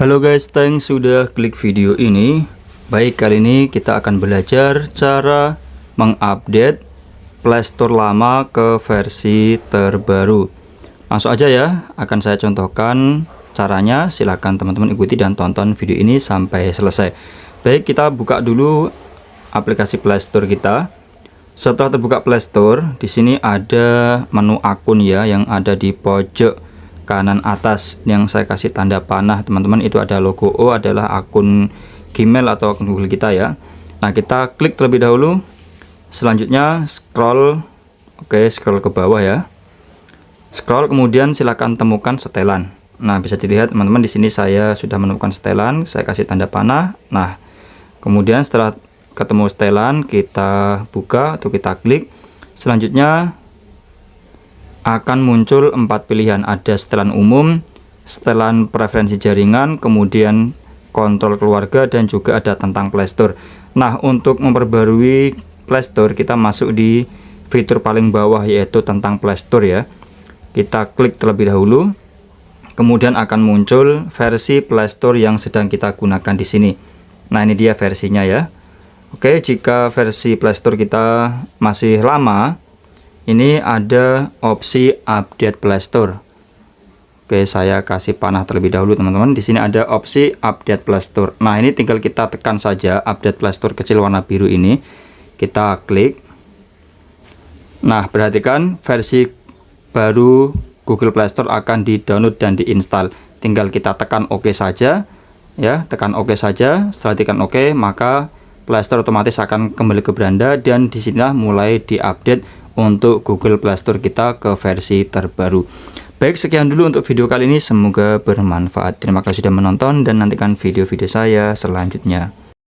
Halo guys, thanks sudah klik video ini. Baik, kali ini kita akan belajar cara mengupdate Playstore lama ke versi terbaru. Langsung aja ya, akan saya contohkan caranya. Silahkan teman-teman ikuti dan tonton video ini sampai selesai. Baik, kita buka dulu aplikasi Playstore kita. Setelah terbuka Playstore, di sini ada menu akun ya, yang ada di pojok kanan atas yang saya kasih tanda panah teman-teman. Itu ada logo O, adalah akun Gmail atau akun Google kita ya. Nah, kita klik terlebih dahulu. Selanjutnya scroll, scroll ke bawah ya. Scroll, kemudian silakan temukan setelan. Nah, bisa dilihat teman-teman, di sini saya sudah menemukan setelan, saya kasih tanda panah. Nah, kemudian setelah ketemu setelan, kita buka atau kita klik. Selanjutnya akan muncul 4 pilihan, ada setelan umum, setelan preferensi jaringan, kemudian kontrol keluarga, dan juga ada tentang Playstore. Nah, untuk memperbarui Playstore, kita masuk di fitur paling bawah, yaitu tentang Playstore ya. Kita klik terlebih dahulu, kemudian akan muncul versi Playstore yang sedang kita gunakan di sini. Nah, ini dia versinya ya. Oke, jika versi Playstore kita masih lama, ini ada opsi update Playstore. Oke, saya kasih panah terlebih dahulu teman-teman. Di sini ada opsi update Playstore. Nah, ini tinggal kita tekan saja update Playstore kecil warna biru ini. Kita klik. Nah, perhatikan versi baru Google Playstore akan di-download dan diinstal. Tinggal kita tekan OK saja ya, tekan OK saja. Setelah tekan OK, maka Playstore otomatis akan kembali ke beranda, dan disinilah mulai diupdate untuk Google Playstore kita ke versi terbaru. Baik, sekian dulu untuk video kali ini, semoga bermanfaat. Terima kasih sudah menonton dan nantikan video-video saya selanjutnya.